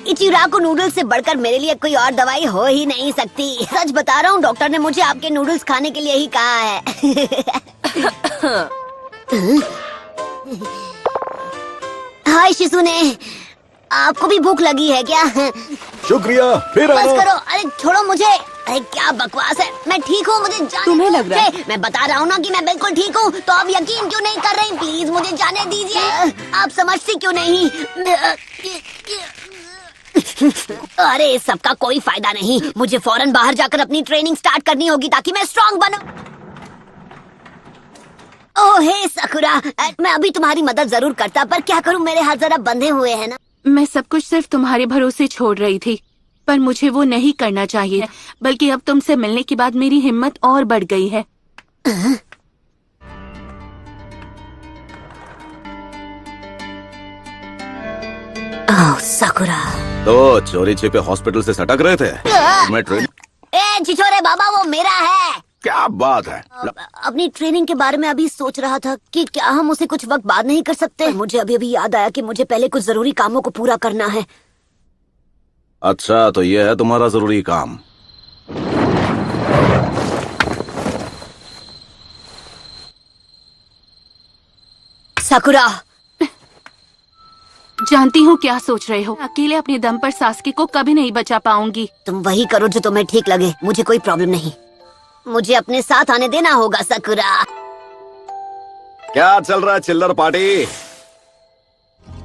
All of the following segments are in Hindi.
इचिराको नूडल्स से बढ़कर मेरे लिए कोई और दवाई हो ही नहीं सकती। सच बता रहा हूँ, डॉक्टर ने मुझे आपके नूडल्स खाने के लिए ही कहा है। हाय शिजुने, आपको भी भूख लगी है क्या? शुक्रिया, फिर बस आना। करो, अरे छोड़ो मुझे। अरे क्या बकवास है, मैं ठीक हूँ, मुझे जाने तुम्हें लग रहा है? मैं बता रहा हूँ ना कि मैं बिल्कुल ठीक हूँ, तो आप यकीन क्यों नहीं कर रही? प्लीज मुझे जाने दीजिए। आप समझती क्यों नहीं? अरे इस सबका कोई फायदा नहीं, मुझे फौरन बाहर जाकर अपनी ट्रेनिंग स्टार्ट करनी होगी ताकि मैं स्ट्रांग बनूं। ओह हे साकुरा, मैं अभी तुम्हारी मदद जरूर करता, पर क्या करूं, मेरे हाथ जरा बंधे हुए हैं ना। मैं सब कुछ सिर्फ तुम्हारे भरोसे छोड़ रही थी, पर मुझे वो नहीं करना चाहिए, बल्कि अब तुमसे मिलने के बाद मेरी हिम्मत और बढ़ गई है। ओह साकुरा। तो चोरी छिपे हॉस्पिटल से सटक रहे थे। मैं ट्रेन ए छिछोरे बाबा, वो मेरा है। क्या बात है? अपनी ट्रेनिंग के बारे में अभी सोच रहा था कि क्या हम उसे कुछ वक्त बाद नहीं कर सकते। मुझे अभी अभी याद आया कि मुझे पहले कुछ जरूरी कामों को पूरा करना है। अच्छा, तो ये है तुम्हारा जरूरी काम। साकुरा, जानती हूँ क्या सोच रहे हो। अकेले अपने दम पर सास्की को कभी नहीं बचा पाऊंगी। तुम वही करो जो तुम्हें ठीक लगे, मुझे कोई प्रॉब्लम नहीं। मुझे अपने साथ आने देना होगा साकुरा। क्या चल रहा है चिल्लर पार्टी?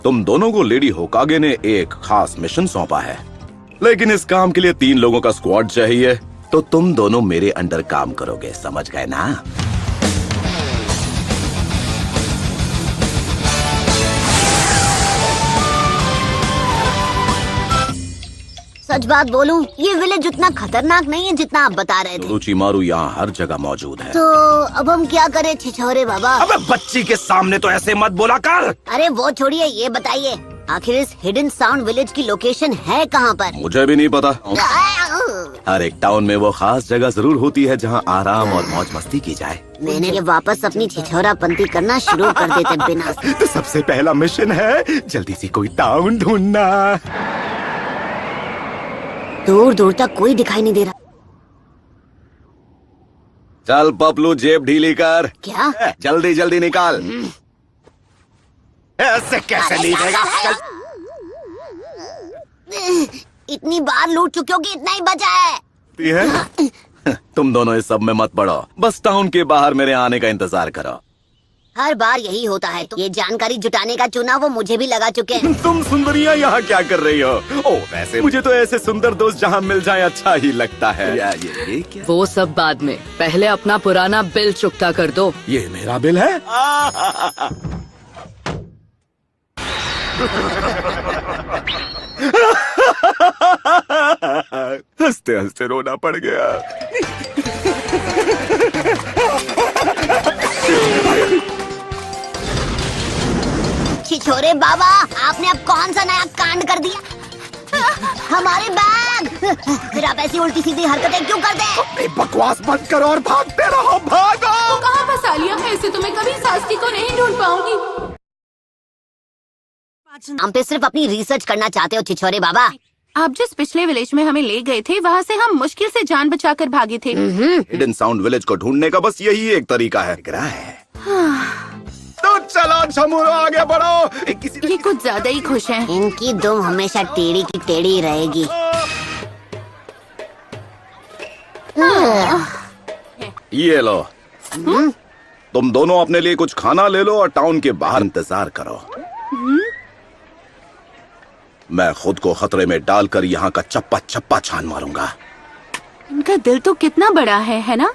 तुम दोनों को लेडी होकागे ने एक खास मिशन सौंपा है, लेकिन इस काम के लिए 3 लोगों का स्क्वाड चाहिए। तो तुम दोनों मेरे अंडर काम करोगे, समझ गए ना? सच बात बोलूं, ये विलेज उतना खतरनाक नहीं है जितना आप बता रहे थे। रुचिमारू यहाँ हर जगह मौजूद है। तो अब हम क्या करें छिछोरे बाबा? अबे बच्ची के सामने तो ऐसे मत बोला कर। अरे वो छोड़िए, ये बताइए आखिर इस हिडन साउंड विलेज की लोकेशन है कहाँ पर? मुझे भी नहीं पता। हर एक टाउन में वो खास जगह जरूर होती है जहाँ आराम और मौज मस्ती की जाए। मैंने ये वापस अपनी छिछोरापंती करना शुरू कर देते बिना। तो सबसे पहला मिशन है जल्दी से कोई टाउन ढूंढना। दूर दूर तक कोई दिखाई नहीं दे रहा। चल पपलू, जेब ढीली कर। क्या? जल्दी जल्दी निकाल। ऐसे कैसे नहीं देगा? इतनी बार लूट चुके हो कि इतना ही बचा है। तुम दोनों इस सब में मत पड़ो, बस टाउन के बाहर मेरे आने का इंतजार करो। हर बार यही होता है। तो ये जानकारी जुटाने का चुनाव वो मुझे भी लगा चुके हैं। तुम सुंदरियां यहाँ क्या कर रही हो? ओ वैसे मुझे तो ऐसे सुंदर दोस्त जहाँ मिल जाए अच्छा ही लगता है। ये क्या? वो सब बाद में, पहले अपना पुराना बिल चुकता कर दो। ये मेरा बिल है? हंसते हंसते रोना पड़ गया। छिछोरे बाबा, आपने अब कौन सा नया कांड कर दिया? हमारे बैग! फिर आप ऐसी उल्टी सीधी हरकतें क्यों करते? बकवास बंद करो और भागते रहो, भागो! तो कहाँ फंसा लिया? ऐसे तो मैं कभी सास्की को नहीं ढूंढ पाऊंगी। हम पे सिर्फ अपनी रिसर्च करना चाहते हो छिछोरे बाबा। आप जिस पिछले विलेज में हमें ले गए थे, वहाँ से हम मुश्किल से जान बचाकर भागे थे। हिडन साउंड विलेज को ढूंढने का बस यही एक तरीका है। तो चलो झमुरो, आगे बढ़ो। ये कुछ ज्यादा ही खुश हैं। इनकी दुम हमेशा टेढ़ी की टेढ़ी रहेगी। ये लो, तुम दोनों अपने लिए कुछ खाना ले लो और टाउन के बाहर इंतजार करो। मैं खुद को खतरे में डालकर यहाँ का चप्पा चप्पा छान मारूंगा। इनका दिल तो कितना बड़ा है ना?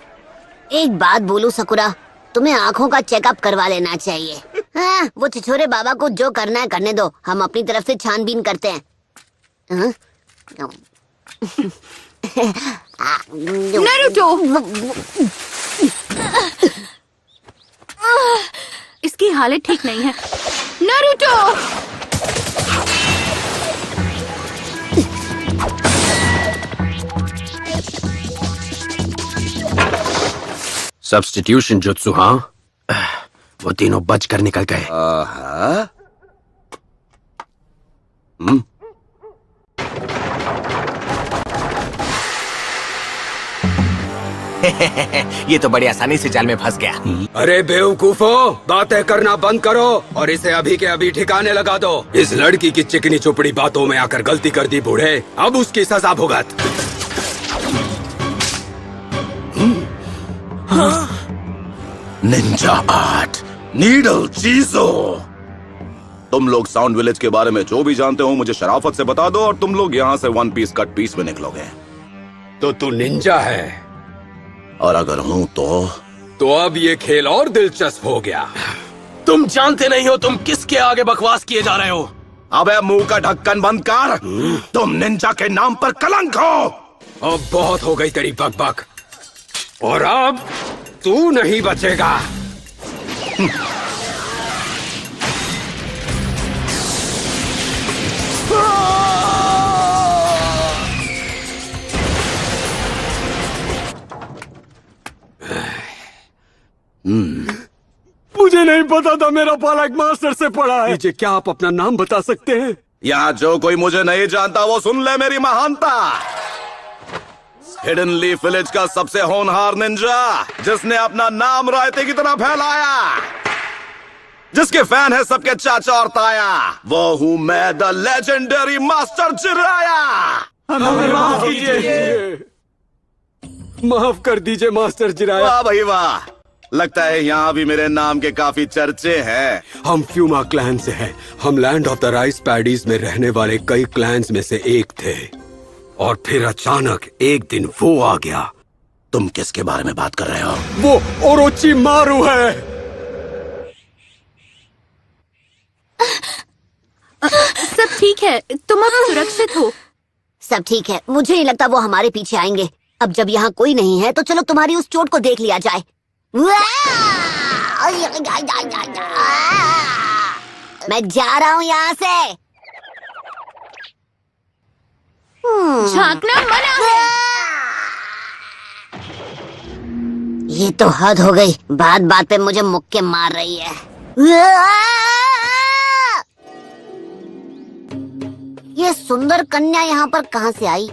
एक बात बोलूं सकुरा, तुम्हें आँखों का चेकअप करवा लेना चाहिए। हाँ, वो छिछोरे बाबा को जो करना है करने दो, हम अपनी तरफ से छानबीन करते हैं। नारुतो! इसकी हालत ठीक नहीं है। नारुतो! सब्स्टिट्यूशन जुत्सु, हाँ? वो तीनों बच कर निकल गए। आहा। ये तो बड़ी आसानी से जाल में फंस गया। अरे बेवकूफो, बातें करना बंद करो और इसे अभी के अभी ठिकाने लगा दो। इस लड़की की चिकनी चुपड़ी बातों में आकर गलती कर दी बूढ़े, अब उसकी सजा भुगत। निंजा आर्ट, नीडल चीजो। तुम लोग साउंड विलेज के बारे में जो भी जानते हो मुझे शराफत से बता दो और तुम लोग यहाँ से वन पीस कट पीस में निकलोगे। तो तू निंजा है? और अगर हूँ तो अब ये खेल और दिलचस्प हो गया। तुम जानते नहीं हो तुम किसके आगे बकवास किए जा रहे हो। अबे मुंह का ढक्कन बंद कर। तुम निंजा के नाम पर कलंक हो। अब बहुत हो गई तेरी बकबक, और अब तू नहीं बचेगा। मुझे नहीं पता था मेरा पालक मास्टर से पढ़ा है। मुझे क्या आप अपना नाम बता सकते हैं? यहाँ जो कोई मुझे नहीं जानता वो सुन ले मेरी महानता। हिडन लीफ विलेज का सबसे होनहार निंजा, जिसने अपना नाम रायते की तरह फैलाया, जिसके फैन है सबके चाचा और ताया, वो हूँ मैं, द लेजेंडरी मास्टर जिराया। हमें माफ कीजिए। माफ कर दीजिए मास्टर जिराया। वाह भाई वाह, लगता है यहाँ भी मेरे नाम के काफी चर्चे हैं। हम फ्यूमा क्लैन से हैं। हम land of the rice paddies में रहने वाले कई क्लैंस में से एक थे, और फिर अचानक एक दिन वो आ गया। तुम किसके बारे में बात कर रहे हो? वो ओरोची मारू है। सब ठीक है, तुम अब सुरक्षित हो। सब ठीक है, मुझे नहीं लगता वो हमारे पीछे आएंगे। अब जब यहाँ कोई नहीं है तो चलो तुम्हारी उस चोट को देख लिया जाए। मैं जा रहा हूँ यहाँ से। झांकना मना है। ये तो हद हो गई, बात बात पे मुझे मुक्के मार रही है। ये सुंदर कन्या यहाँ पर कहाँ से आई?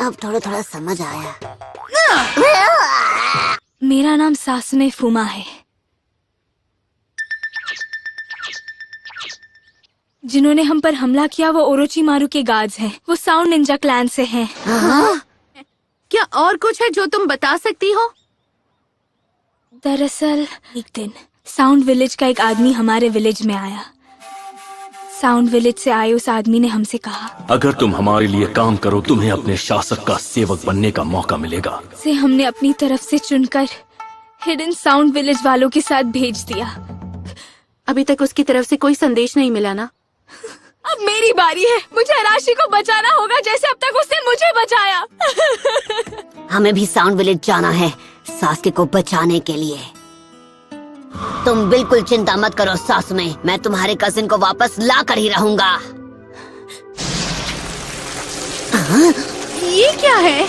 अब थोड़ा थोड़ा समझ आया। मेरा नाम सासुने फुमा है। जिन्होंने हम पर हमला किया वो ओरोची मारू के गार्ड्स हैं। वो साउंड निंजा क्लैन से हैं। क्या और कुछ है जो तुम बता सकती हो? दरअसल एक दिन साउंड विलेज का एक आदमी हमारे विलेज में आया। साउंड विलेज से आए उस आदमी ने हमसे कहा, अगर तुम हमारे लिए काम करो तुम्हें अपने शासक का सेवक बनने का मौका मिलेगा। से हमने अपनी तरफ से चुनकर हिडन साउंड विलेज वालों के साथ भेज दिया। अभी तक उसकी तरफ से कोई संदेश नहीं मिला ना? अब मेरी बारी है। मुझे राशि को बचाना होगा जैसे अब तक उसने मुझे बचाया। हमें भी साउंड विलेज जाना है सासके को बचाने के लिए। तुम बिल्कुल चिंता मत करो सासुमे, मैं तुम्हारे कजिन को वापस ला कर ही रहूंगा। ये क्या है?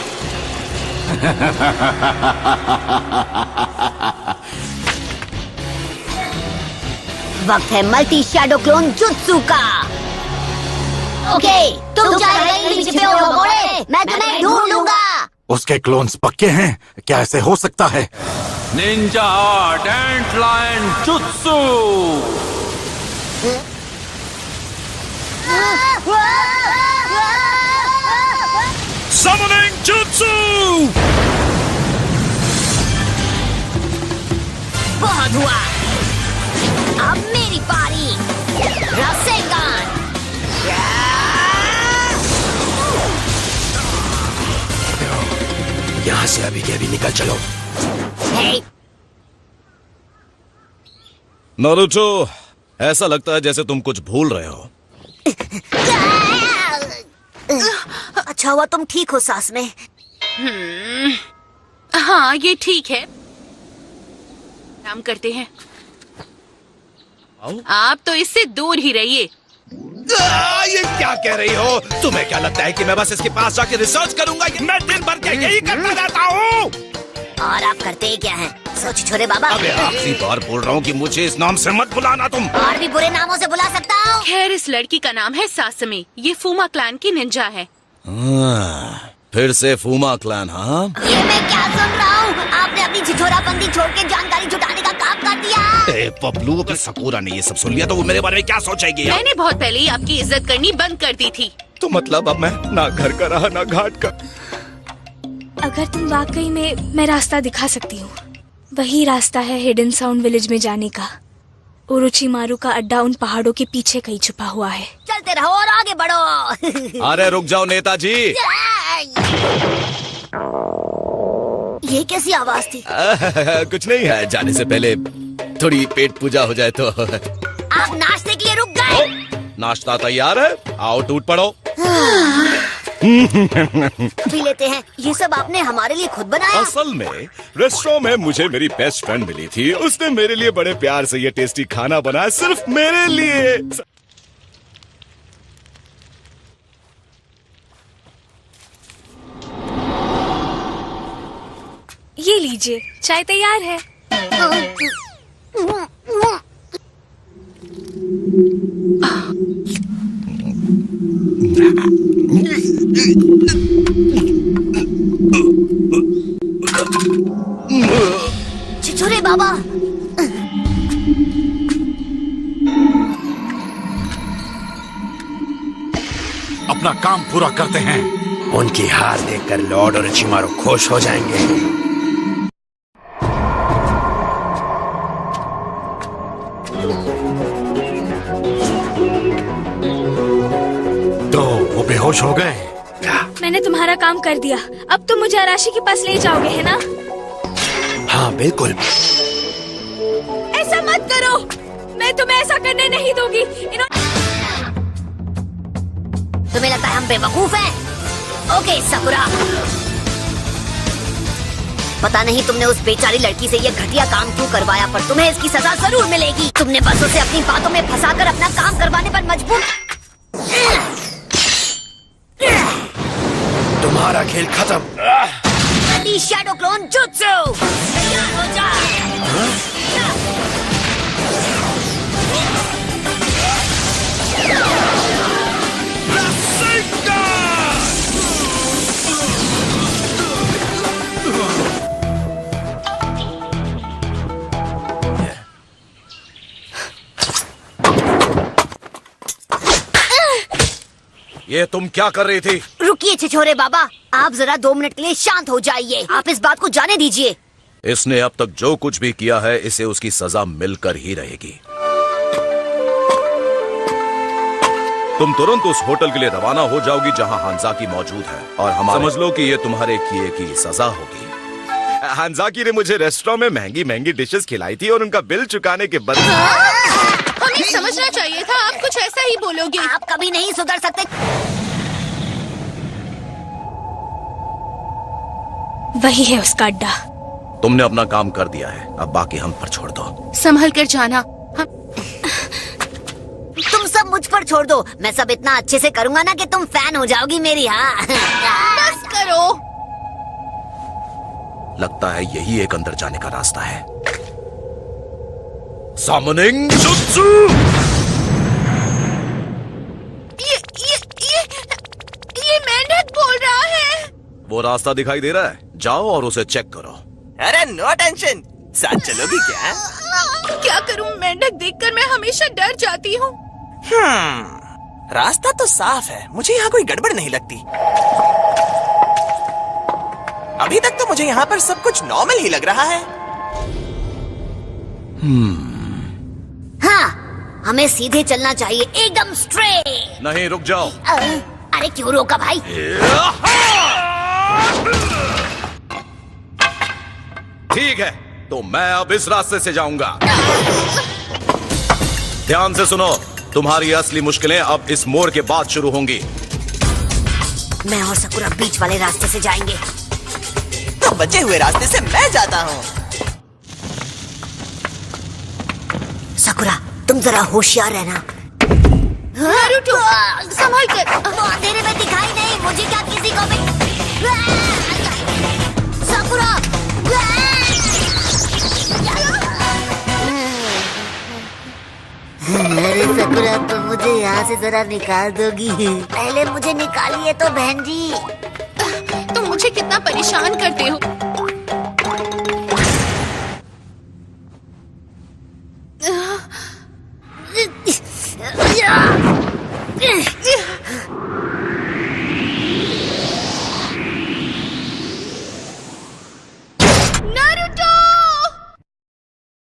वक्त है मल्टी शैडो क्लोन जुत्सु का। ओके, तुम चाहे कहीं भी छिपे हो घोड़े, मैं तुम्हें ढूंढ लूंगा। उसके क्लोन्स पक्के हैं? क्या ऐसे हो सकता है? निंजा आर्ट एंट लायन जुत्सु। Summoning Jutsu! बहुत हुआ, अब मेरी बारी। रासेगान। यहाँ से अभी के अभी निकल चलो। हे, नारुतो, ऐसा लगता है जैसे तुम कुछ भूल रहे हो। अच्छा हुआ तुम ठीक हो सास में। हाँ, ये ठीक है। काम करते हैं। आप तो इससे दूर ही रहिए। ये क्या कह रही हो? तुम्हें क्या लगता है कि मैं बस इसके पास जाके रिसर्च करूंगा? मैं दिन भर के यही करता रहता हूँ। और आप करते ही क्या हैं? सोच छोरे बाबा। अबे आखिरी बार बोल रहा हूँ कि मुझे इस नाम से मत बुलाना तुम। और भी बुरे नामों से बुला सकता हूँ। खैर, इस लड़की का नाम है सासमी। ये फूमा क्लैन की निंजा है। फिर से फूमा क्लैन, हाँ? ये मैं क्या सुन रहा हूँ? आपने अपनी छिछोरापंती छोड़ के जानकारी जुटाने का काम कर दिया। ए पबलू, अगर सकूरा ने ये सब सुन लिया तो वो मेरे बारे में क्या सोचेगी? मैंने बहुत पहले ही आपकी इज्जत करनी बंद कर दी थी। तो मतलब अब मैं ना घर का रहा ना घाट का। अगर तुम वाकई में, मैं रास्ता दिखा सकती हूँ। वही रास्ता है हिडन साउंड विलेज में जाने का। ओरोचिमारू का अड्डा उन पहाड़ों के पीछे कहीं छुपा हुआ है। चलते रहो और आगे बढ़ो। अरे रुक जाओ नेताजी। ये कैसी आवाज थी? कुछ नहीं है, जाने से पहले थोड़ी पेट पूजा हो जाए तो। आप नाश्ते के लिए रुक गए? नाश्ता तैयार है, आओ टूट पड़ो। पी लेते हैं। ये सब आपने हमारे लिए खुद बनाया? असल में रेस्टोरेंट में मुझे मेरी बेस्ट फ्रेंड मिली थी। उसने मेरे लिए बड़े प्यार से ये टेस्टी खाना बनाया, सिर्फ मेरे लिए। ये लीजिए, चाय तैयार है। छिछोरे बाबा। अपना काम पूरा करते हैं। उनकी हार देखकर लॉर्ड ओरोचिमारू खुश हो जाएंगे। तो वो बेहोश हो गए। मैंने तुम्हारा काम कर दिया। अब तुम मुझे अराशी के पास ले जाओगे, है ना? हाँ बिल्कुल। ऐसा मत करो, मैं तुम्हें ऐसा करने नहीं दूंगी। तुम्हें लगता है हम बेवकूफ हैं? ओके सकुरा, पता नहीं तुमने उस बेचारी लड़की से ये घटिया काम क्यों करवाया, पर तुम्हें इसकी सजा जरूर मिलेगी। तुमने बसों से अपनी बातों में फंसाकर अपना काम करवाने पर मजबूर। तुम्हारा खेल खत्म। शैडो क्लोन जुत्सु तैयार हो जा। ये तुम क्या कर रही थी? रुकिए छिछोरे बाबा, आप जरा 2 मिनट के लिए शांत हो जाइए। आप इस बात को जाने दीजिए। इसने अब तक जो कुछ भी किया है, इसे उसकी सजा मिलकर ही रहेगी। तुम तुरंत उस होटल के लिए रवाना हो जाओगी जहां हांजाकी मौजूद है, और हम समझ लो कि ये तुम्हारे किए की सजा होगी। हांजाकी ने मुझे रेस्टोरेंट में महंगी महंगी डिशेस खिलाई थी और उनका बिल चुकाने के बदले। हमें समझना चाहिए था, आप कुछ ऐसा ही बोलोगे। आप कभी नहीं सुधर सकते। वही है उसका अड्डा। तुमने अपना काम कर दिया है, अब बाकी हम पर छोड़ दो। संभल कर जाना। तुम सब मुझ पर छोड़ दो, मैं सब इतना अच्छे से करूंगा ना कि तुम फैन हो जाओगी मेरी। हाँ बस करो। लगता है यही एक अंदर जाने का रास्ता है। Summoning Jutsu! ये मेंढक बोल रहा है। वो रास्ता दिखाई दे रहा है, जाओ और उसे चेक करो। अरे नो टेंशन, साथ चलोगी क्या? क्या करूं, मेंढक देखकर मैं हमेशा डर जाती हूँ। रास्ता तो साफ है, मुझे यहाँ कोई गड़बड़ नहीं लगती। अभी तक तो मुझे यहाँ पर सब कुछ नॉर्मल ही लग रहा है। हाँ, हमें सीधे चलना चाहिए, एकदम स्ट्रेट। नहीं, रुक जाओ। अरे क्यों रोका भाई? ठीक है, तो मैं अब इस रास्ते से जाऊंगा। ध्यान से सुनो, तुम्हारी असली मुश्किलें अब इस मोड़ के बाद शुरू होंगी। मैं और सकुरा बीच वाले रास्ते से जाएंगे। तो बचे हुए रास्ते से मैं जाता हूँ। सकुरा, तुम जरा होशियार रहना। नारुतो, संभल कर। वो अंधेरे में दिखाई नहीं, मुझे क्या किसी को भी। सकुरा सकुरा तुम मुझे यहाँ से जरा निकाल दोगी? पहले मुझे निकालिए तो बहन जी। तुम मुझे कितना परेशान करते हो।